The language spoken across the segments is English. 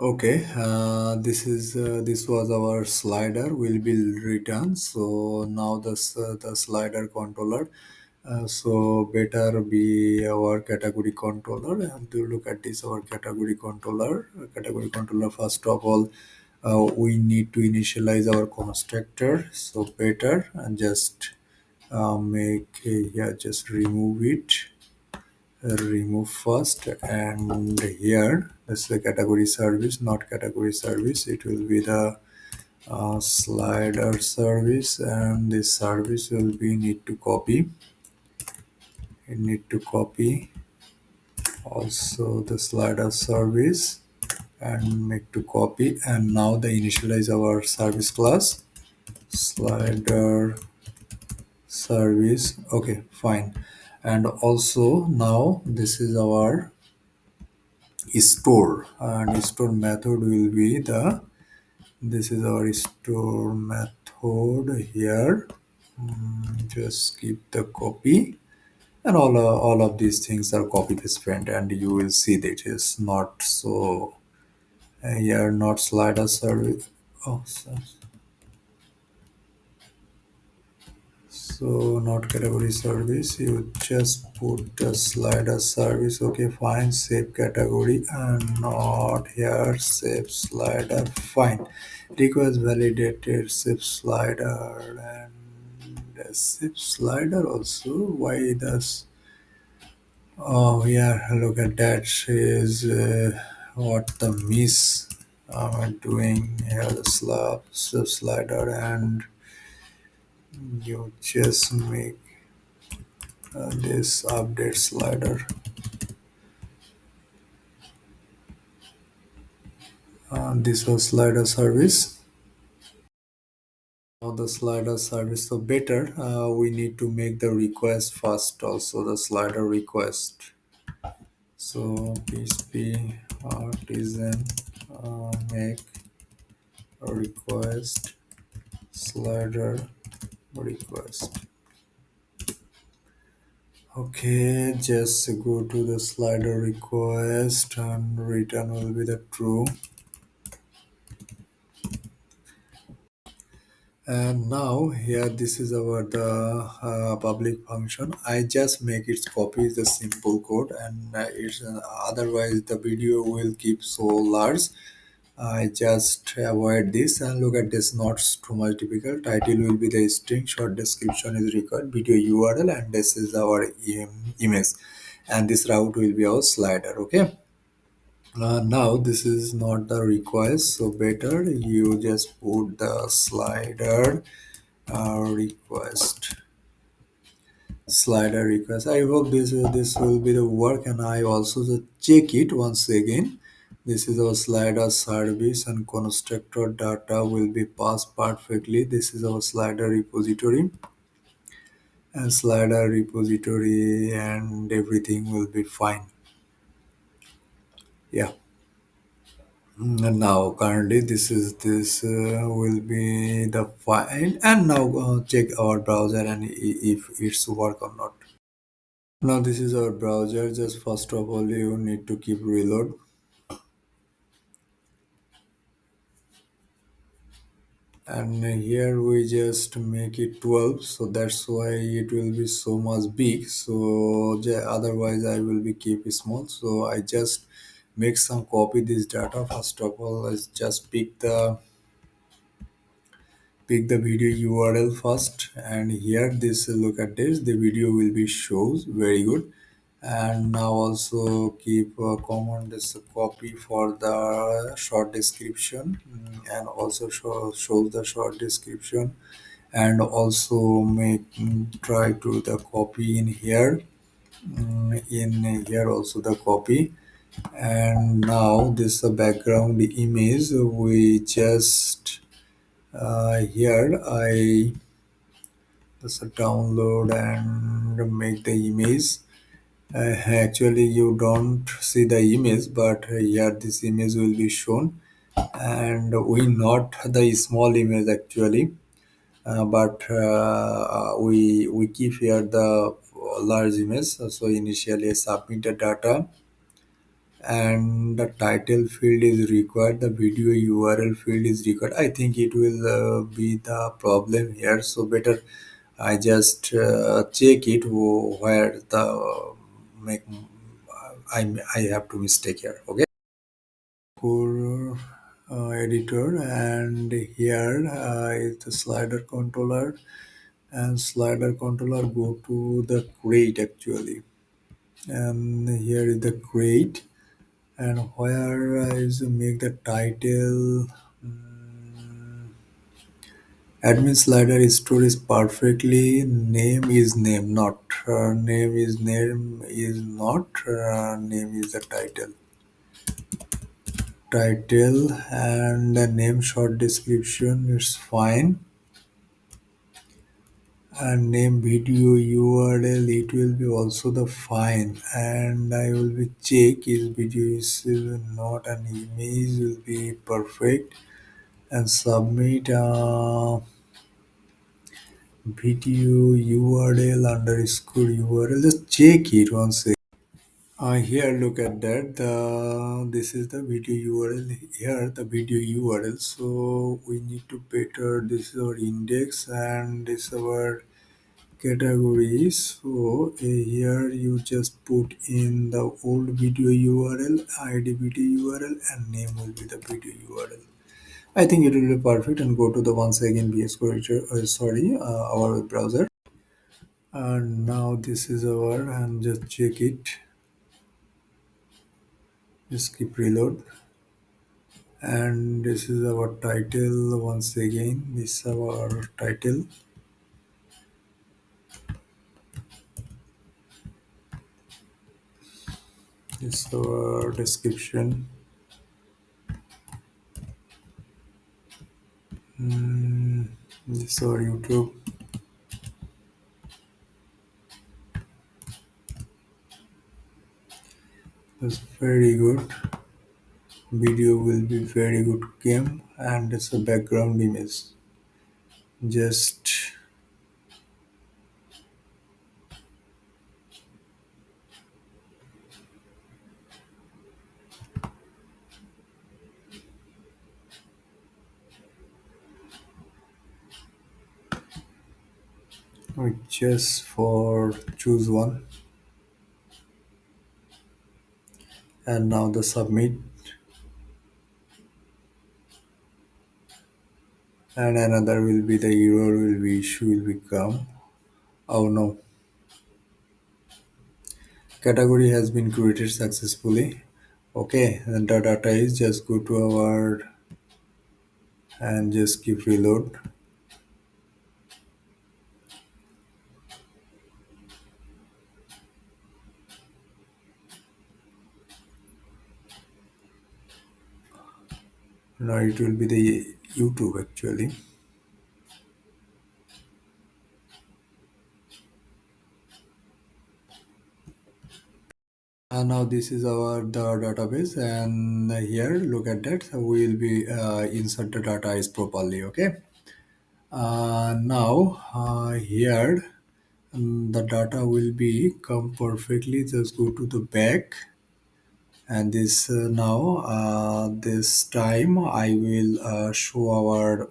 Okay, this was our slider will be written. So now the slider controller. So better be our category controller, and to look at this our category controller. Category controller, first of all, we need to initialize our constructor. So better and just make yeah, just remove it, remove first, and here this is the category service, not category service. It will be the slider service, and this service will be need to copy. You need to copy also the slider service and make to copy, and now the initialize our service class slider service. Okay, fine. And also now this is our store, and store method will be the this is our store method here. Just keep the copy, and all of these things are copy paste friend, and you will see that it is not so here, not slider service. Oh, so not category service, you just put the slider service. Okay, fine, save category, and not here save slider. Fine, request validated save slider, and save slider also. Why does, oh yeah, look at that is what the miss doing here, the save slider, and you just make this update slider. This was slider service. Now the slider service. So better, we need to make the request first. Also the slider request. So PHP artisan make a request slider request. Okay, just go to the slider request, and return will be the true. And now here this is our the public function. I just make its copy the simple code, and it's otherwise the video will keep so large. I just avoid this, and look at this, not too much difficult. Title will be the string, short description is required, video URL, and this is our image, and this route will be our slider. Okay, now this is not the request, so better you just put the slider request, I hope this will be the work, and I also just check it once again. This is our slider service, and constructor data will be passed perfectly. This is our slider repository, and everything will be fine. Yeah. And now currently this will be the file, and now check our browser, and if it's work or not. Now this is our browser. Just first of all you need to keep reload, and here we just make it 12, so that's why it will be so much big. So otherwise I will be keep it small, so I just make some copy this data. First of all, let's just pick the video URL first, and here this, look at this, the video will be shows very good. And now also keep common this copy for the short description, and also shows the short description, and also make try to the copy in here, in here also the copy. And now this background image we just here I just download and make the image. Actually you don't see the image, but here this image will be shown, and we not the small image actually, but we keep here the large image. So initially I submit the data, and the title field is required, the video URL field is required. I think it will be the problem here, so better I just check it where the make I have to mistake here. Okay, for editor, and here is the slider controller, and slider controller go to the crate actually, and here is the crate, and where is make the title. Admin slider stores perfectly. Name is name, not name is the title, and the name short description is fine, and name video URL it will be also the fine, and I will be check is video is not an image will be perfect, and submit video URL underscore URL. Just check it once. Here, look at that. This is the video URL. Here, the video URL. So we need to better. This is our index, and this is our categories. So here you just put in the old video URL, ID video URL, and name will be the video URL. I think it will be perfect. And go to the once again VS Code, our web browser. And now this is our, and just check it. Just keep reload, and this is our title. Once again, this is our title, this is our description. This is our YouTube. That's very good. Video will be very good game, and it's a background image. Just we just for choose one, and now the submit, and another will be the error will be issue will become. Oh no, category has been created successfully. Okay, and the data is just go to our, and just keep reload. Now it will be the YouTube actually. And now this is our the database, and here look at that. So we will be insert the data is properly. Okay. Now here the data will be come perfectly. Just go to the back, and this now this time I will show our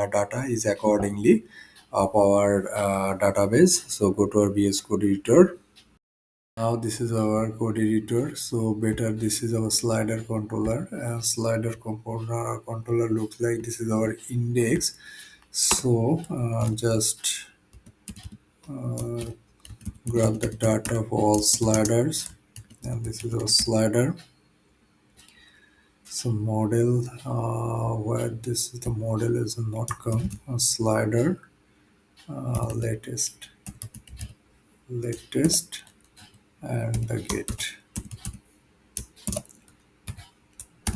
data is accordingly of our database. So go to our VS Code editor. Now this is our code editor. So better this is our slider controller, and slider controller looks like this is our index. So just uh, grab the data for all sliders, and this is our slider. So model where this is the model is not come a slider, latest and the get.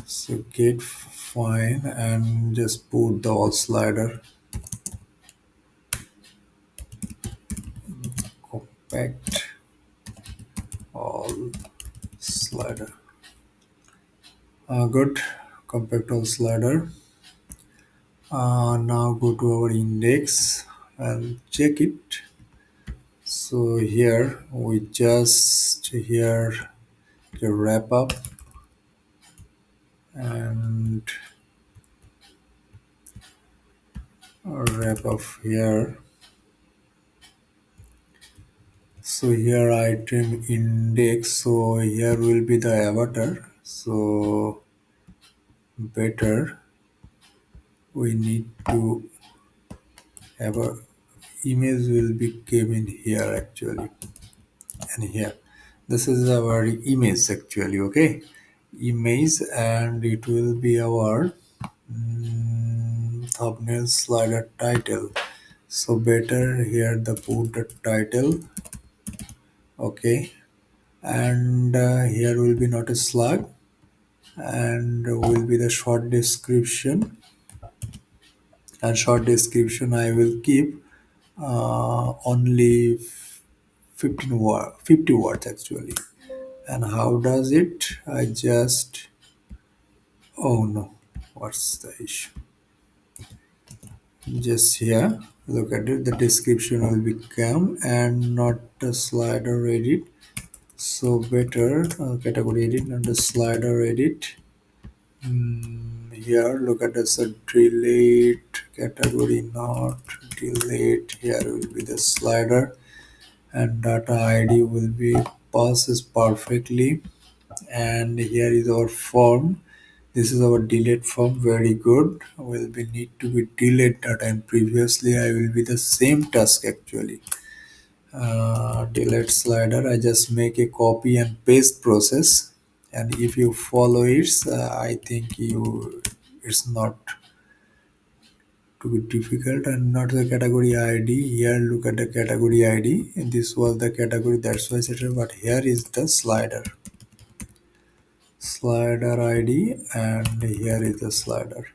So get fine, and just put the all slider compact all slider. Good, compact all slider. Now go to our index and check it. So here we just here Okay, wrap up and wrap up here. So here item index. So here will be the avatar. So better we need to have a image will be came in here actually, and here this is our image actually. Okay, image, and it will be our thumbnail slider title. So better here the put the title. Okay, and here will be not a slug, and will be the short description. And short description I will keep only 50 words actually. And how does it? I just, oh no, what's the issue? Just here, look at it. The description will become and not the slider edit. So better category edit, not the slider edit. Here, look at this delete category, not delete. Here will be the slider, and data ID will be passes perfectly. And here is our form. This is our delete form. Very good. Will be need to be delete data, and previously I will be the same task actually. Delete slider, I just make a copy and paste process, and if you follow it, I think you it's not too difficult. And not the category ID. Here look at the category ID, and this was the category, that's why I said, but here is the slider ID, and here is the slider.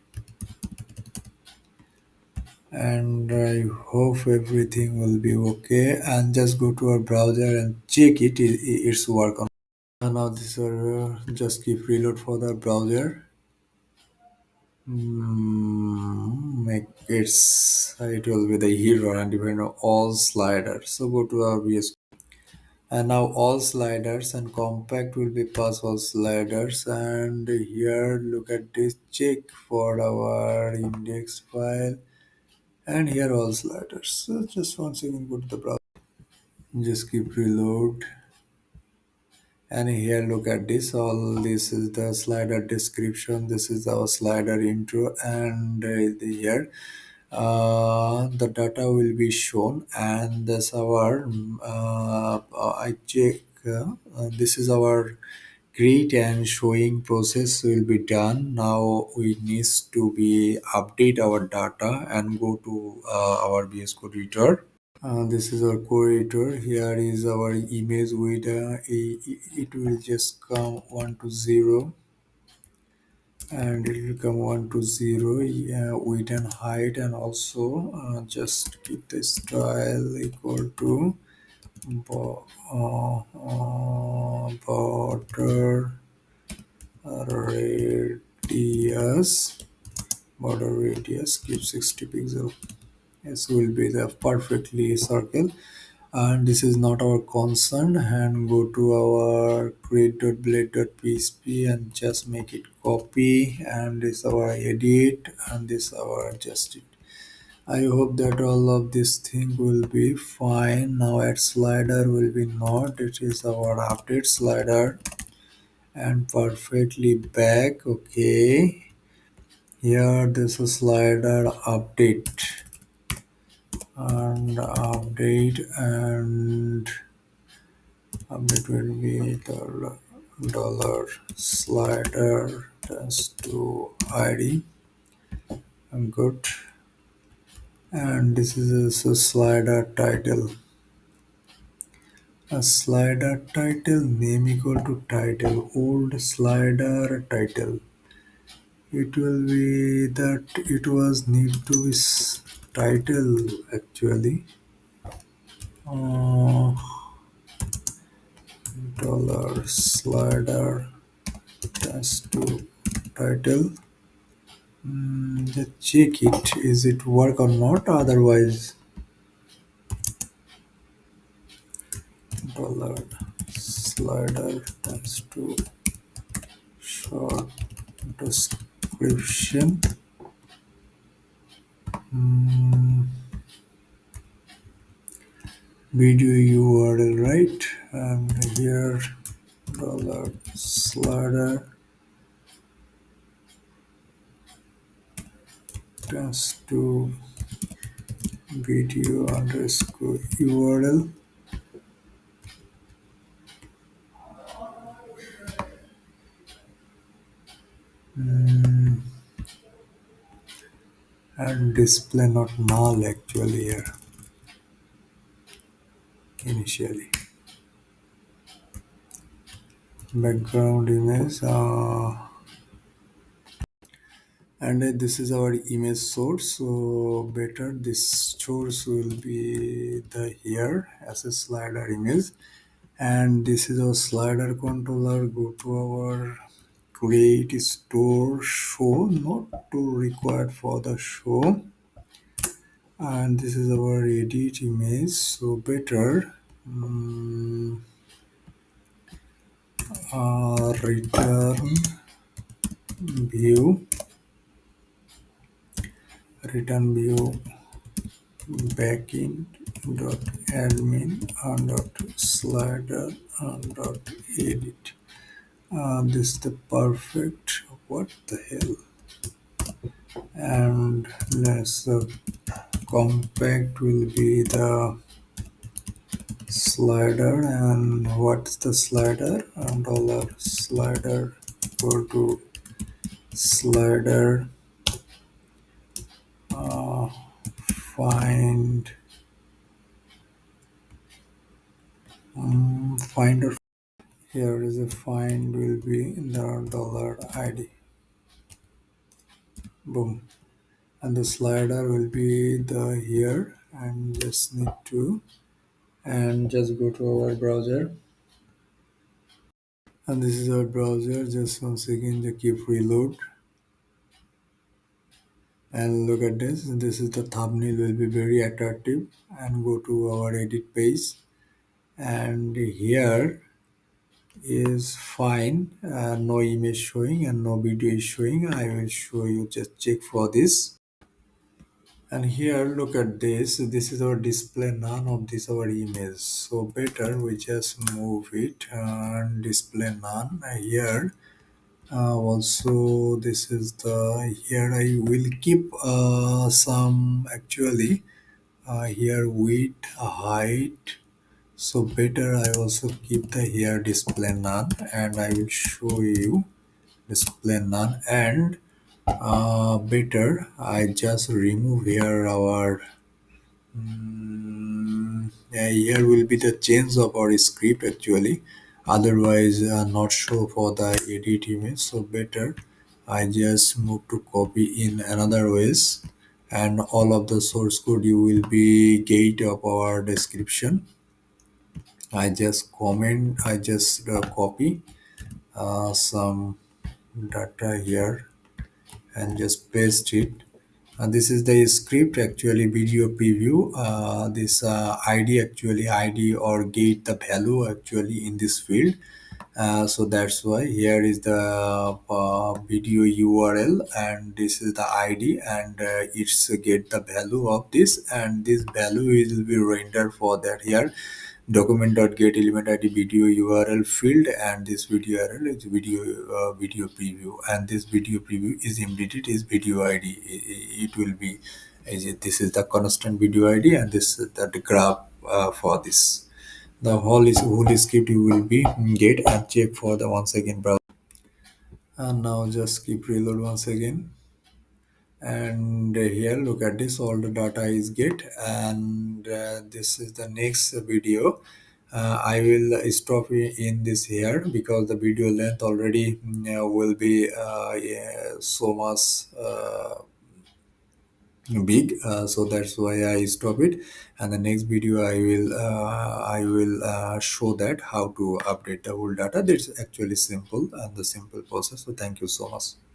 And I hope everything will be okay, and just go to our browser and check it's work on. And now this just keep reload for the browser. Make it will be the hero and depend on all sliders. So go to our VS, and now all sliders and compact will be pass all sliders. And here look at this, check for our index file, and here all sliders. So just once again go to the browser, just keep reload. And here look at this, all this is the slider description, this is our slider intro, and here the data will be shown. And this our I check this is our create and showing process will be done. Now we need to be update our data and go to our VS Code editor. This is our core editor. Here is our image with it will just come 1 to 0, and it will come 1 to 0, yeah, width and height. And also just keep the style equal to border radius. Border radius keep 60 pixel. Yes, will be the perfectly circle. And this is not our concern, and go to our create.blade.php and just make it copy, and this our edit, and this our adjust it. I hope that all of this thing will be fine. Now add slider will be not, it is our update slider, and perfectly back. Okay, here this is slider update, and update, and update will be dollar slider test to id. And good. And this is a slider title, a slider title name equal to title, old slider title. It will be that it was need to be title actually. uh, dollar slider test to title. Just check it, is it work or not? Otherwise, dollar slider has to short description. Mm, video URL, right? And here dollar slider tends to video underscore URL. Mm, and display not null actually here initially. Background image, and this is our image source, so better this source will be the here as a slider image, and this is our slider controller. Go to our create store show, not to required for the show, and this is our edit image, so better return view, view backend dot admin dot slider dot edit. This is the perfect, what the hell, and let's compact will be the slider, and what's the slider, and dollar slider equal to slider uh, find finder. Here is a find will be the dollar ID, boom, and the slider will be the here, and just need to, and just go to our browser, and this is our browser. Just once again the keep reload, and look at this is the thumbnail will be very attractive, and go to our edit page, and here is fine, no image showing and no video is showing. I will show you, just check for this, and here look at this is our display none of this our image, so better we just move it and display none here. Also this is the here I will keep some actually here width height, so better I also keep the here display none, and I will show you display none, and better I just remove here our yeah, here will be the change of our script actually, otherwise not show for the edit image, so better I just move to copy in another ways, and all of the source code you will be gate of our description. I just comment, I just copy some data here and just paste it. And this is the script actually video preview. This ID actually ID or get the value actually in this field. So that's why here is the video URL, and this is the ID, and it's get the value of this, and this value will be rendered for that here document.get element id video URL field, and this video URL is video preview, and this video preview is embedded is video ID. It will be this is the constant video ID, and this is the graph for this. The whole script you will be get and check for the once again browser. And now just keep reload once again, and here look at this, all the data is get, and this is the next video. I will stop in this here because the video length already will be yeah, so much big, so that's why I stop it, and the next video I will show that how to update the whole data. That's actually simple and the simple process, so thank you so much.